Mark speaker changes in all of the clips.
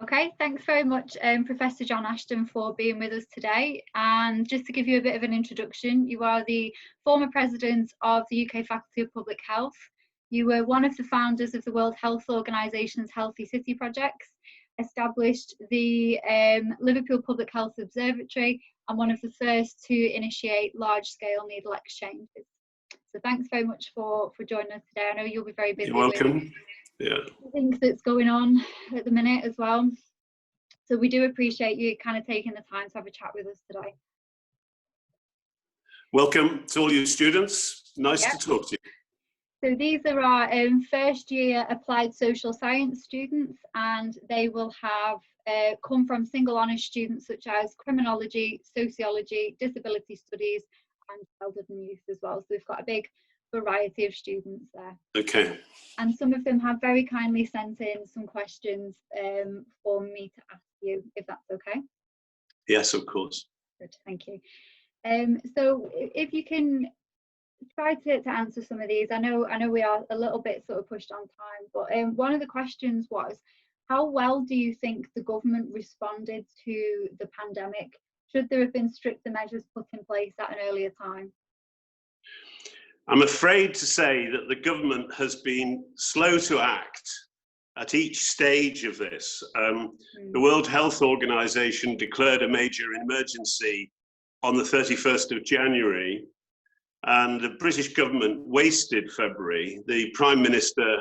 Speaker 1: Okay, thanks very much, Professor John Ashton, for being with us today. And just to give you a bit of an introduction, you are the former president of the UK Faculty of Public Health. You were one of the founders of the World Health Organisation's Healthy City projects, established the Liverpool Public Health Observatory, and one of the first to initiate large-scale needle exchanges. So thanks very much for joining us today. I know you'll be very busy.
Speaker 2: You're welcome. Yeah.
Speaker 1: Things that's going on at the minute as well. So we do appreciate you kind of taking the time to have a chat with us today.
Speaker 2: Welcome to all you students. Nice to talk to you.
Speaker 1: So these are our first year applied social science students, and they will have come from single honours students such as criminology, sociology, disability studies and childhood and youth as well. So we've got a big variety of students there.
Speaker 2: Okay.
Speaker 1: And some of them have very kindly sent in some questions for me to ask you, if that's okay.
Speaker 2: Yes, of course.
Speaker 1: Good, thank you. So if you can try to answer some of these. I know we are a little bit sort of pushed on time, but one of the questions was, how well do you think the government responded to the pandemic? Should there have been stricter measures put in place at an earlier time?
Speaker 2: I'm afraid to say that the government has been slow to act at each stage of this. The World Health Organization declared a major emergency on the 31st of January, and the British government wasted February. The Prime Minister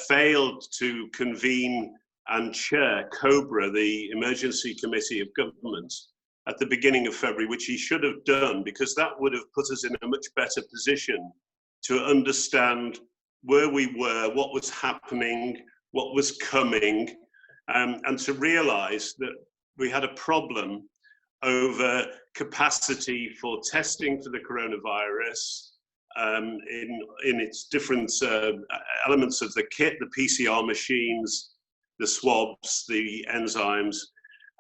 Speaker 2: failed to convene and chair COBRA, the Emergency Committee of Government, at the beginning of February, which he should have done, because that would have put us in a much better position to understand where we were, what was happening, what was coming, and to realize that we had a problem over capacity for testing for the coronavirus in its different elements of the kit, the PCR machines, the swabs, the enzymes,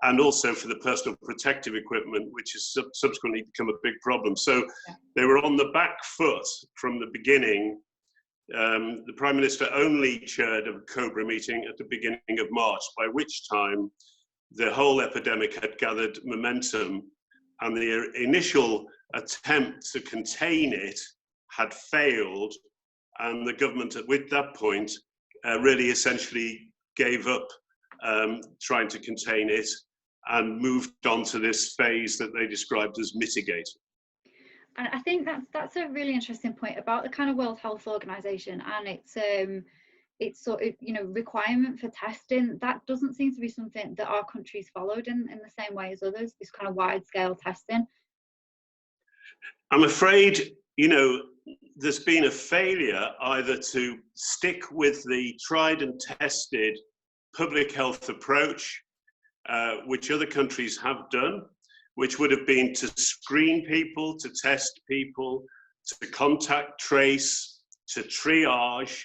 Speaker 2: and also for the personal protective equipment, which has subsequently become a big problem. So they were on the back foot from the beginning. The Prime Minister only chaired a COBRA meeting at the beginning of March, by which time the whole epidemic had gathered momentum, and the initial attempt to contain it had failed, and the government at that point really essentially gave up trying to contain it and moved on to this phase that they described as mitigate.
Speaker 1: And I think that's a really interesting point about the kind of World Health Organization and its sort of, you know, requirement for testing. That doesn't seem to be something that our country's followed in the same way as others, this kind of wide scale testing.
Speaker 2: I'm afraid, you know, there's been a failure either to stick with the tried and tested public health approach, which other countries have done, which would have been to screen people, to test people, to contact trace, to triage,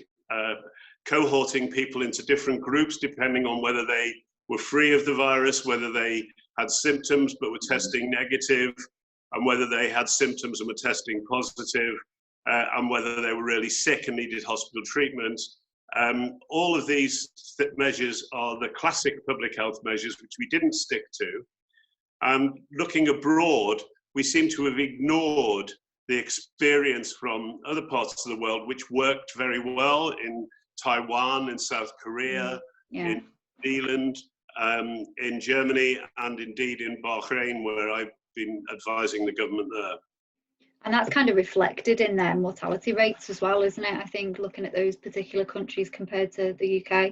Speaker 2: cohorting people into different groups depending on whether they were free of the virus, whether they had symptoms but were testing negative, and whether they had symptoms and were testing positive, and whether they were really sick and needed hospital treatment. All of these measures are the classic public health measures, which we didn't stick to. Looking abroad, we seem to have ignored the experience from other parts of the world, which worked very well in Taiwan, in South Korea, in New Zealand, in Germany, and indeed in Bahrain, where I've been advising the government there.
Speaker 1: And that's kind of reflected in their mortality rates as well, isn't it? I think, looking at those particular countries compared to the UK.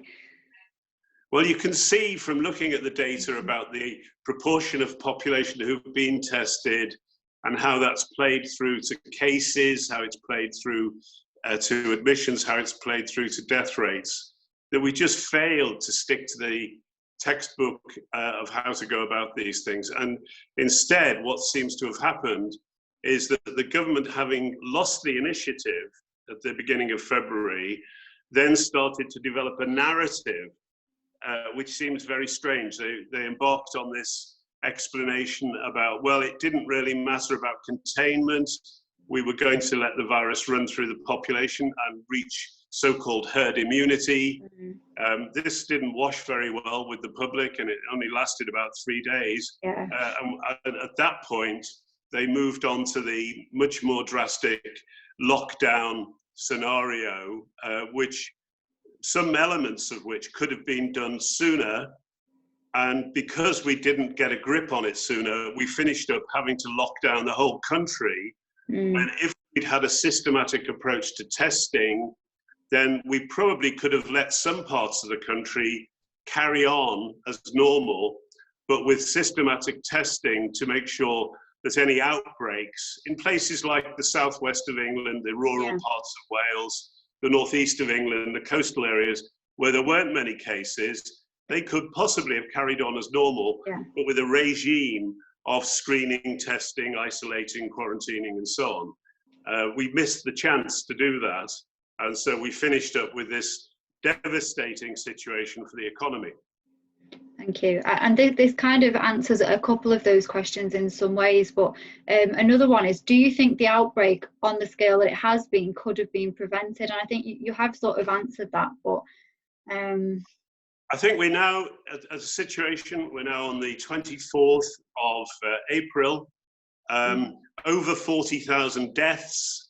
Speaker 2: Well, you can see from looking at the data about the proportion of population who've been tested and how that's played through to cases, how it's played through to admissions, how it's played through to death rates, that we just failed to stick to the textbook of how to go about these things. And instead, what seems to have happened is that the government, having lost the initiative at the beginning of February, then started to develop a narrative, which seems very strange. They embarked on this explanation about, well, it didn't really matter about containment. We were going to let the virus run through the population and reach so-called herd immunity. This didn't wash very well with the public, and it only lasted about 3 days. And at that point, they moved on to the much more drastic lockdown scenario, which some elements of which could have been done sooner. And because we didn't get a grip on it sooner, we finished up having to lock down the whole country. When if we'd had a systematic approach to testing, then we probably could have let some parts of the country carry on as normal, but with systematic testing to make sure that any outbreaks in places like the southwest of England, the rural parts of Wales, the northeast of England, the coastal areas where there weren't many cases, they could possibly have carried on as normal, but with a regime of screening, testing, isolating, quarantining, and so on. We missed the chance to do that. And so we finished up with this devastating situation for the economy.
Speaker 1: Thank you. And this kind of answers a couple of those questions in some ways, but another one is, do you think the outbreak on the scale that it has been could have been prevented? And I think you have sort of answered that, but
Speaker 2: I think we're now at a situation, we're now on the 24th of April, over 40,000 deaths.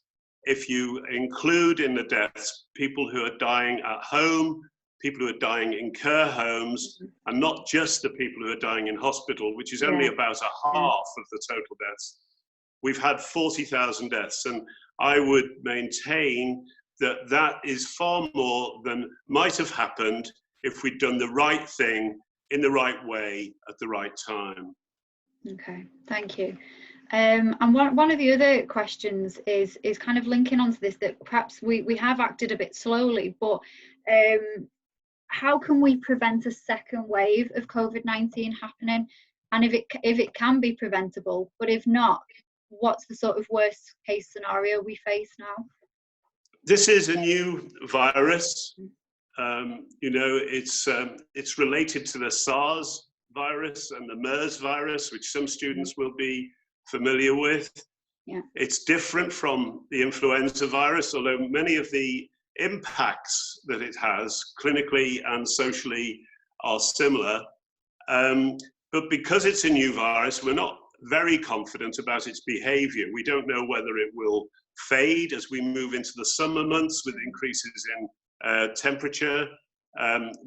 Speaker 2: If you include in the deaths people who are dying at home, people who are dying in care homes, and not just the people who are dying in hospital, which is only about a half of the total deaths, we've had 40,000 deaths. And I would maintain that that is far more than might have happened if we'd done the right thing in the right way at the right time.
Speaker 1: Okay, thank you. And one of the other questions is kind of linking onto this, that perhaps we have acted a bit slowly, but how can we prevent a second wave of COVID-19 happening? And if it can be preventable, but if not, what's the sort of worst case scenario we face now?
Speaker 2: This is a new virus. You know, it's related to the SARS virus and the MERS virus, which some students will be familiar with. It's different from the influenza virus, although many of the impacts that it has clinically and socially are similar. But because it's a new virus, we're not very confident about its behavior. We don't know whether it will fade as we move into the summer months with increases in temperature,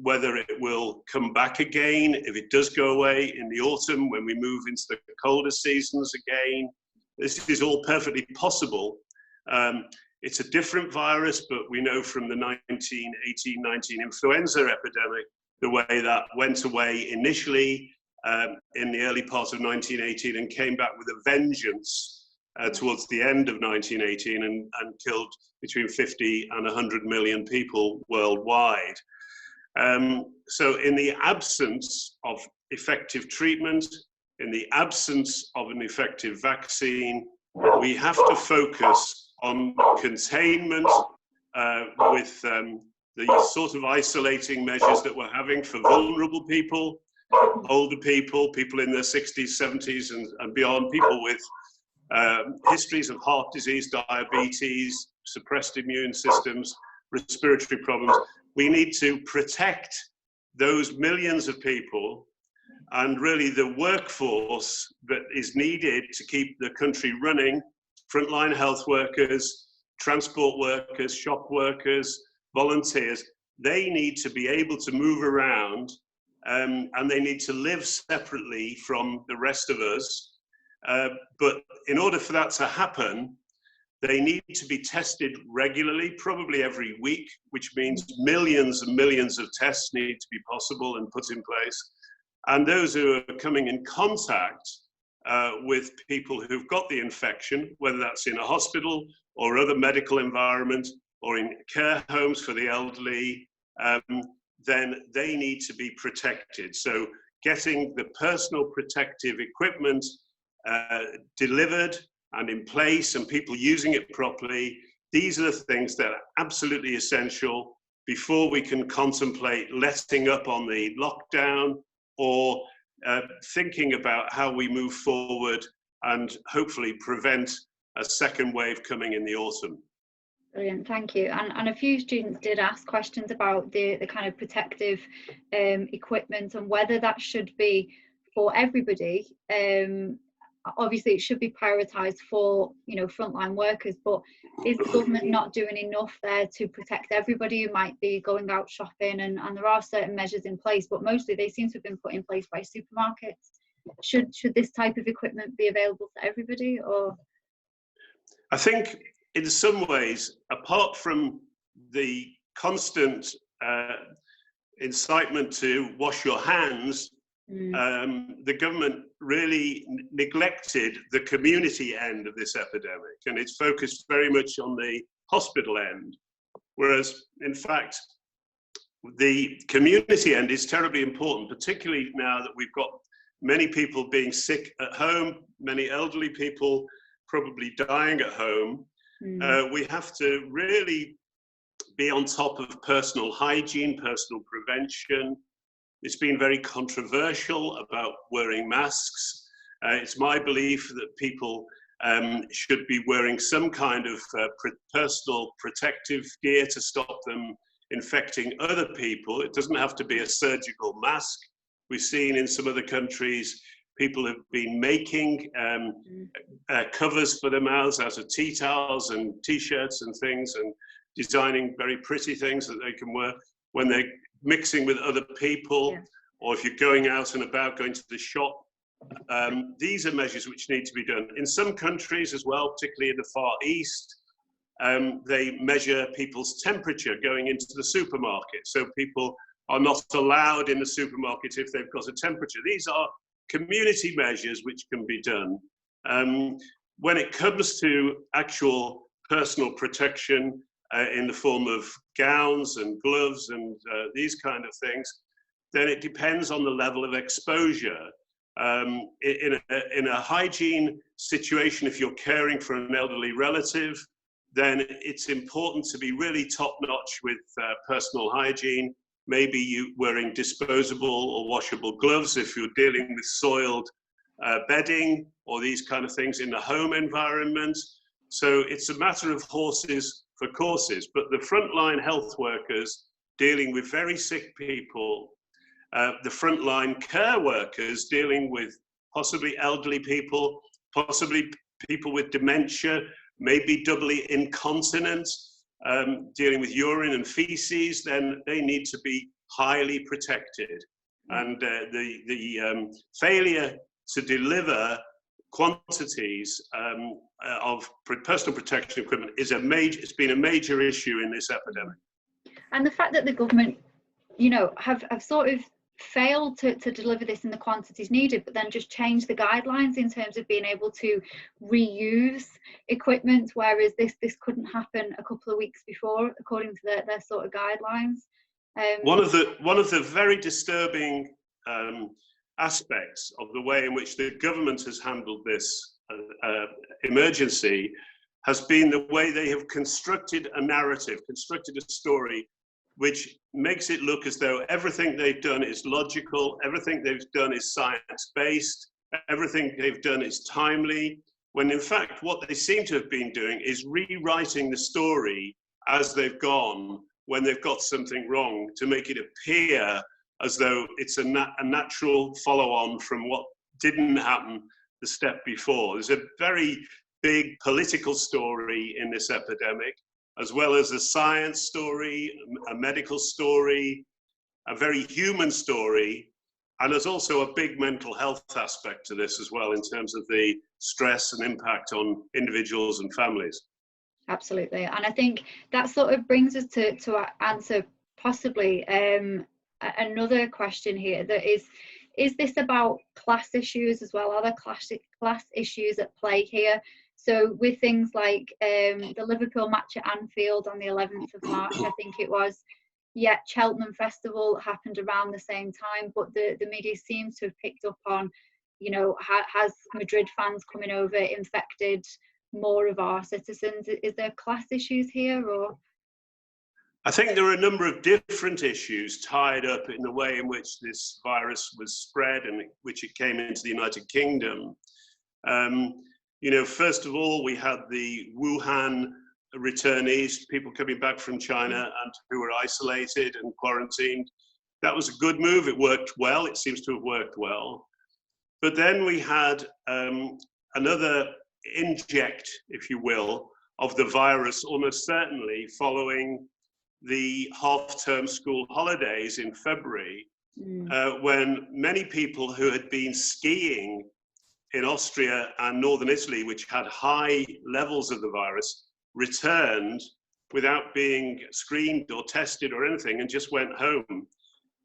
Speaker 2: whether it will come back again if it does go away in the autumn when we move into the colder seasons again. This is all perfectly possible. It's a different virus, but we know from the 1918-19 influenza epidemic, the way that went away initially in the early part of 1918 and came back with a vengeance towards the end of 1918 and killed between 50 and 100 million people worldwide. So in the absence of effective treatment, in the absence of an effective vaccine, we have to focus on containment with the sort of isolating measures that we're having for vulnerable people, older people, people in their 60s, 70s and beyond, people with histories of heart disease, diabetes, suppressed immune systems, respiratory problems. We need to protect those millions of people and really the workforce that is needed to keep the country running. Frontline health workers, transport workers, shop workers, volunteers, they need to be able to move around and they need to live separately from the rest of us. But in order for that to happen, they need to be tested regularly, probably every week, which means millions and millions of tests need to be possible and put in place. And those who are coming in contact with people who've got the infection, whether that's in a hospital or other medical environment or in care homes for the elderly, then they need to be protected. So getting the personal protective equipment delivered and in place and people using it properly, these are the things that are absolutely essential before we can contemplate letting up on the lockdown or thinking about how we move forward and hopefully prevent a second wave coming in the autumn.
Speaker 1: Brilliant, thank you. And a few students did ask questions about the kind of protective equipment and whether that should be for everybody. Obviously, it should be prioritised for, you know, frontline workers, but is the government not doing enough there to protect everybody who might be going out shopping? And there are certain measures in place, but mostly they seem to have been put in place by supermarkets. Should this type of equipment be available to everybody, or?
Speaker 2: I think in some ways, apart from the constant incitement to wash your hands, the government really neglected the community end of this epidemic, and it's focused very much on the hospital end, whereas in fact the community end is terribly important, particularly now that we've got many people being sick at home, many elderly people probably dying at home. We have to really be on top of personal hygiene, personal prevention. It's been very controversial about wearing masks. It's my belief that people should be wearing some kind of personal protective gear to stop them infecting other people. It doesn't have to be a surgical mask. We've seen in some other countries, people have been making covers for their mouths out of tea towels and t-shirts and things, and designing very pretty things that they can wear when they're mixing with other people, or if you're going out and about, going to the shop. These are measures which need to be done. In some countries as well, particularly in the Far East, they measure people's temperature going into the supermarket. So people are not allowed in the supermarket if they've got a temperature. These are community measures which can be done. When it comes to actual personal protection in the form of gowns and gloves and these kind of things, then it depends on the level of exposure. In a hygiene situation, if you're caring for an elderly relative, then it's important to be really top-notch with personal hygiene. Maybe you wearing disposable or washable gloves if you're dealing with soiled bedding or these kind of things in the home environment. So it's a matter of horses for courses, but the frontline health workers dealing with very sick people, the frontline care workers dealing with possibly elderly people, possibly people with dementia, maybe doubly incontinent, dealing with urine and feces, then they need to be highly protected. And the failure to deliver quantities of personal protection equipment is it's been a major issue in this epidemic.
Speaker 1: And the fact that the government, you know, have sort of failed to deliver this in the quantities needed, but then just change the guidelines in terms of being able to reuse equipment, whereas this couldn't happen a couple of weeks before, according to their sort of guidelines.
Speaker 2: One of the very disturbing aspects of the way in which the government has handled this emergency has been the way they have constructed a narrative, constructed a story, which makes it look as though everything they've done is logical, everything they've done is science-based, everything they've done is timely, when in fact what they seem to have been doing is rewriting the story as they've gone when they've got something wrong, to make it appear as though it's a natural follow-on from what didn't happen the step before. There's a very big political story in this epidemic, as well as a science story, a medical story, a very human story, and there's also a big mental health aspect to this as well in terms of the stress and impact on individuals and families.
Speaker 1: Absolutely, and I think that sort of brings us to answer possibly another question here, that is this about class issues as well? Are there class issues at play here? So with things like the Liverpool match at Anfield on the 11th of March, I think it was, Cheltenham Festival happened around the same time, but the media seems to have picked up on, you know, has Madrid fans coming over infected more of our citizens? Is there class issues here, or?
Speaker 2: I think there are a number of different issues tied up in the way in which this virus was spread and which it came into the United Kingdom. You know, first of all, we had the Wuhan returnees, people coming back from China and who were isolated and quarantined. That was a good move. It worked well. It seems to have worked well. But then we had another inject, if you will, of the virus, almost certainly following the half-term school holidays in February, when many people who had been skiing in Austria and northern Italy, which had high levels of the virus, returned without being screened or tested or anything and just went home.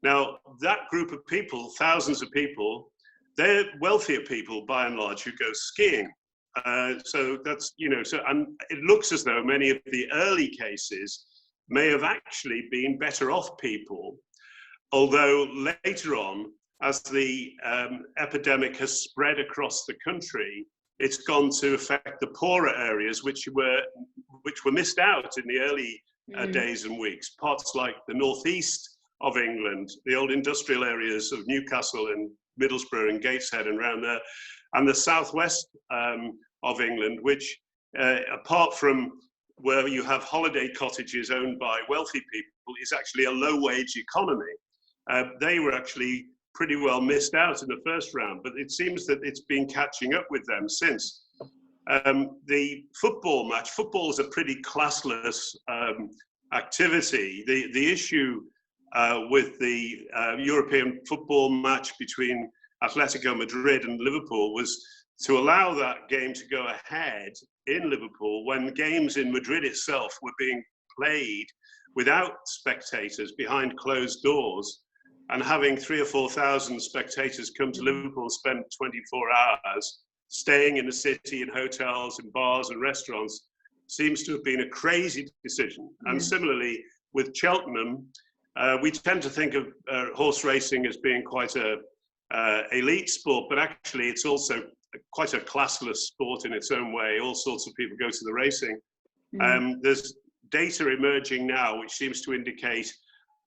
Speaker 2: Now, that group of people, thousands of people, they're wealthier people by and large who go skiing. So that's, and it looks as though many of the early cases may have actually been better off people, although later on, as the epidemic has spread across the country, it's gone to affect the poorer areas, which were missed out in the early days and weeks. Parts like the northeast of England, the old industrial areas of Newcastle and Middlesbrough and Gateshead and around there, and the southwest of England, which apart from where you have holiday cottages owned by wealthy people, is actually a low-wage economy. They were actually pretty well missed out in the first round, but it seems that it's been catching up with them since. The football match, football is a pretty classless activity. The issue with the European football match between Atletico Madrid and Liverpool was to allow that game to go ahead in Liverpool when games in Madrid itself were being played without spectators behind closed doors, and having 3,000 or 4,000 spectators come to Liverpool and spend 24 hours staying in the city in hotels and bars and restaurants seems to have been a crazy decision. And similarly with Cheltenham, we tend to think of horse racing as being quite a elite sport, but actually it's also quite a classless sport in its own way. All sorts of people go to the racing. There's data emerging now which seems to indicate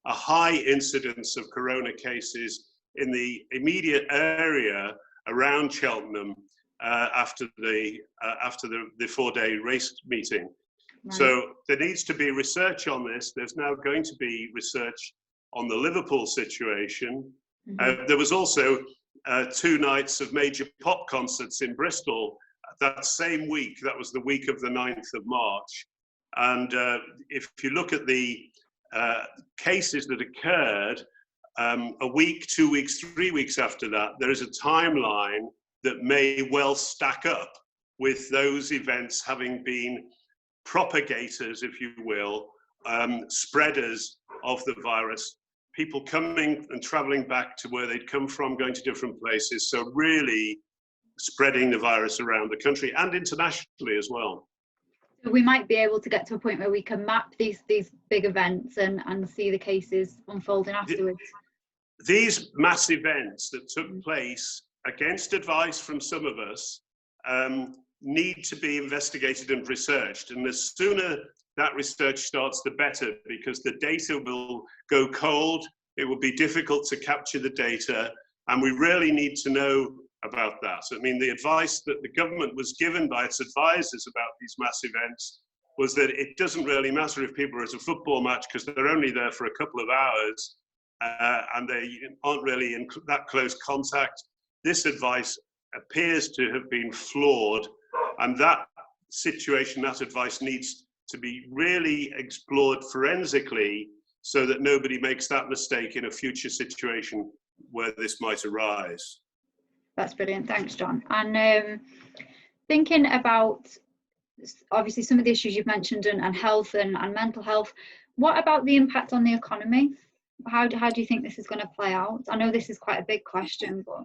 Speaker 2: a high incidence of corona cases in the immediate area around Cheltenham after the 4-day race meeting. Right. So there needs to be research on this. There's now going to be research on the Liverpool situation. There was also 2 nights of major pop concerts in Bristol that same week. That was the week of the 9th of March. And if you look at the cases that occurred a week, 2 weeks, 3 weeks after that, there is a timeline that may well stack up with those events having been propagators, if you will, spreaders of the virus, people coming and traveling back to where they'd come from, going to different places. So really spreading the virus around the country and internationally as well.
Speaker 1: We might be able to get to a point where we can map these big events and see the cases unfolding afterwards.
Speaker 2: These mass events that took place against advice from some of us need to be investigated and researched. And the sooner that research starts, the better, because the data will go cold. It will be difficult to capture the data. And we really need to know about that. I mean, the advice that the government was given by its advisors about these mass events was that it doesn't really matter if people are at a football match because they're only there for a couple of hours and they aren't really in that close contact. This advice appears to have been flawed, and that situation, that advice needs to be really explored forensically so that nobody makes that mistake in a future situation where this might arise.
Speaker 1: That's brilliant. Thanks, John. And thinking about obviously some of the issues you've mentioned and health and mental health, what about the impact on the economy? How do you think this is going to play out? I know this is quite a big question, but...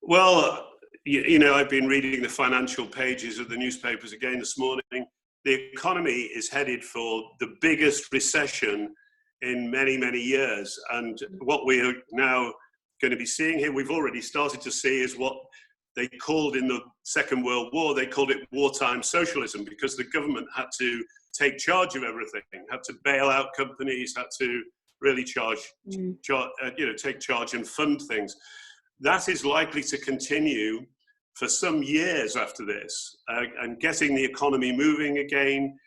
Speaker 2: Well, you know, I've been reading the financial pages of the newspapers again this morning. The economy is headed for the biggest recession in many, many years. And what we are now going to be seeing here, we've already started to see, is what they called in the Second World War, they called it wartime socialism, because the government had to take charge of everything, had to bail out companies, had to really take charge and fund things. That is likely to continue for some years after this, and getting the economy moving again,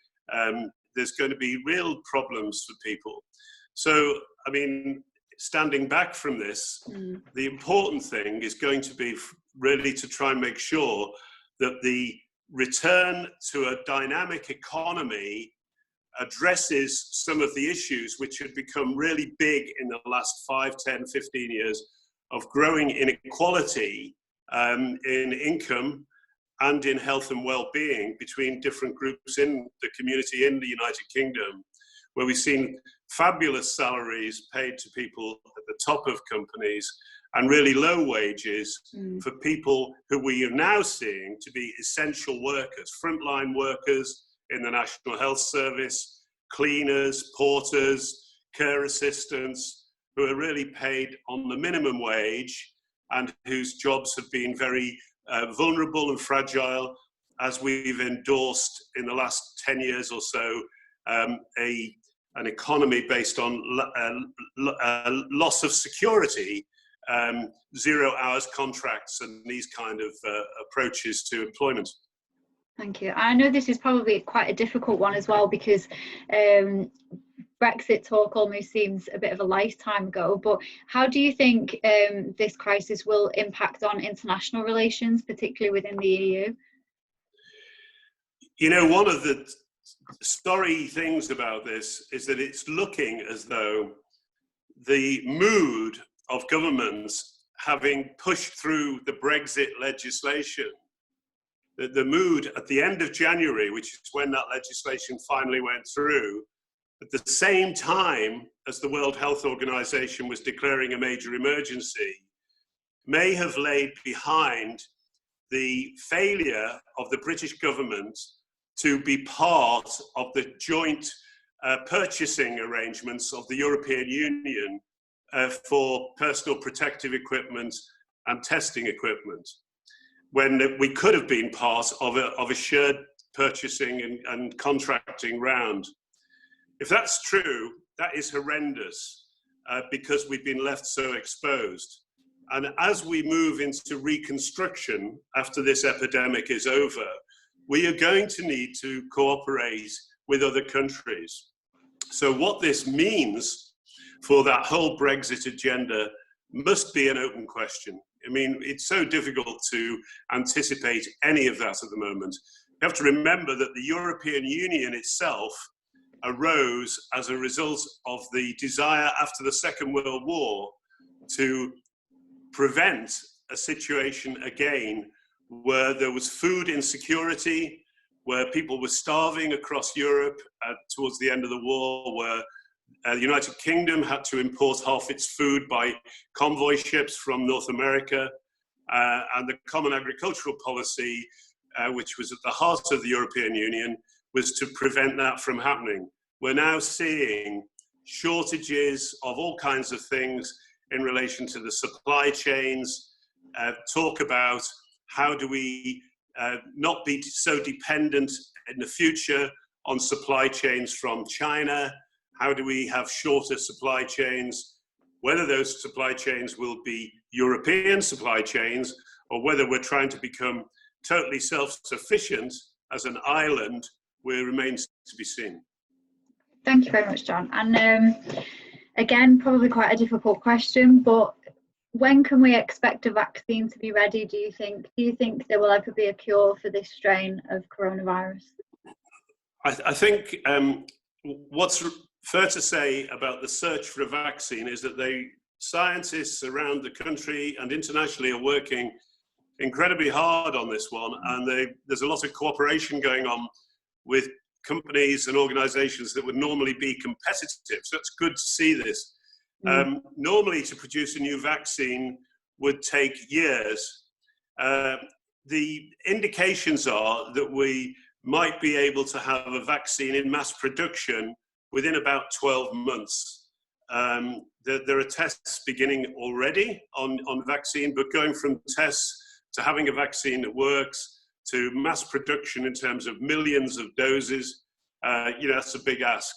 Speaker 2: there's going to be real problems for people. So, I mean, standing back from this, the important thing is going to be really to try and make sure that the return to a dynamic economy addresses some of the issues which had become really big in the last 5, 10, 15 years of growing inequality in income and in health and well-being between different groups in the community in the United Kingdom, where we've seen fabulous salaries paid to people at the top of companies and really low wages for people who we are now seeing to be essential workers, frontline workers in the National Health Service, cleaners, porters, care assistants, who are really paid on the minimum wage and whose jobs have been very vulnerable and fragile, as we've endorsed in the last 10 years or so, an economy based on loss of security, 0 hours contracts and these kind of approaches to employment.
Speaker 1: Thank you. I know this is probably quite a difficult one as well, because Brexit talk almost seems a bit of a lifetime ago, but how do you think this crisis will impact on international relations, particularly within the EU?
Speaker 2: You know, one of the sorry things about this is that it's looking as though the mood of governments having pushed through the Brexit legislation, the mood at the end of January, which is when that legislation finally went through, at the same time as the World Health Organization was declaring a major emergency, may have laid behind the failure of the British government to be part of the joint purchasing arrangements of the European Union for personal protective equipment and testing equipment, when we could have been part of a shared purchasing and contracting round. If that's true, that is horrendous because we've been left so exposed. And as we move into reconstruction after this epidemic is over, we are going to need to cooperate with other countries. So what this means for that whole Brexit agenda must be an open question. I mean, it's so difficult to anticipate any of that at the moment. You have to remember that the European Union itself arose as a result of the desire after the Second World War to prevent a situation again where there was food insecurity, where people were starving across Europe towards the end of the war, where the United Kingdom had to import half its food by convoy ships from North America, and the Common Agricultural Policy, which was at the heart of the European Union, was to prevent that from happening. We're now seeing shortages of all kinds of things in relation to the supply chains, talk about how do we not be so dependent in the future on supply chains from China, how do we have shorter supply chains, whether those supply chains will be European supply chains or whether we're trying to become totally self-sufficient as an island, where remains to be seen.
Speaker 1: Thank you very much, John. And again, probably quite a difficult question, but when can we expect a vaccine to be ready, do you think? Do you think there will ever be a cure for this strain of coronavirus?
Speaker 2: I think what's fair to say about the search for a vaccine is that scientists around the country and internationally are working incredibly hard on this one, and there's a lot of cooperation going on with companies and organizations that would normally be competitive. So it's good to see this. Normally to produce a new vaccine would take years. The indications are that we might be able to have a vaccine in mass production within about 12 months. There are tests beginning already on vaccine, but going from tests to having a vaccine that works to mass production in terms of millions of doses, that's a big ask.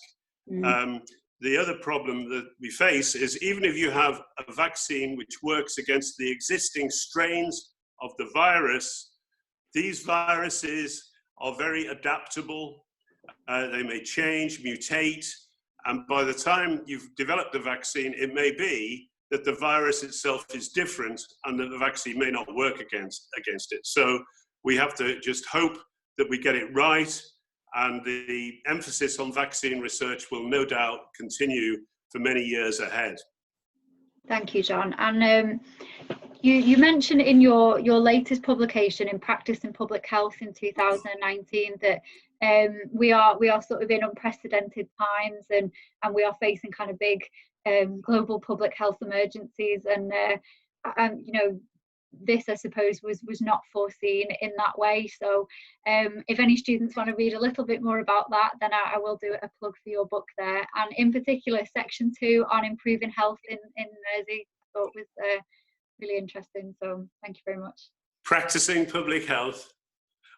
Speaker 2: The other problem that we face is even if you have a vaccine which works against the existing strains of the virus, these viruses are very adaptable. They may change, mutate, and by the time you've developed the vaccine, it may be that the virus itself is different and that the vaccine may not work against it. So we have to just hope that we get it right, and the emphasis on vaccine research will no doubt continue for many years ahead.
Speaker 1: Thank you, John. And you mentioned in your latest publication in Practice in Public Health in 2019 that we are sort of in unprecedented times, and we are facing kind of big global public health emergencies, and you know, this, I suppose, was not foreseen in that way. So if any students want to read a little bit more about that, then I will do a plug for your book there, and in particular section 2 on improving health in Mersey. I thought was really interesting, so thank you very much.
Speaker 2: Practicing Public Health,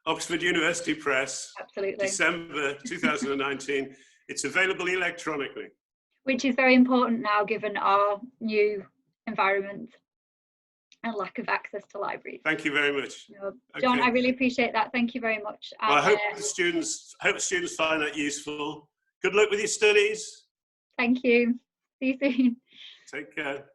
Speaker 2: Oxford University Press.
Speaker 1: Absolutely.
Speaker 2: December 2019. It's available electronically,
Speaker 1: which is very important now given our new environment and lack of access to libraries.
Speaker 2: Thank you very much.
Speaker 1: John,
Speaker 2: okay.
Speaker 1: I really appreciate that. Thank you very much.
Speaker 2: Well, I hope students find that useful. Good luck with your studies.
Speaker 1: Thank you. See you soon.
Speaker 2: Take care.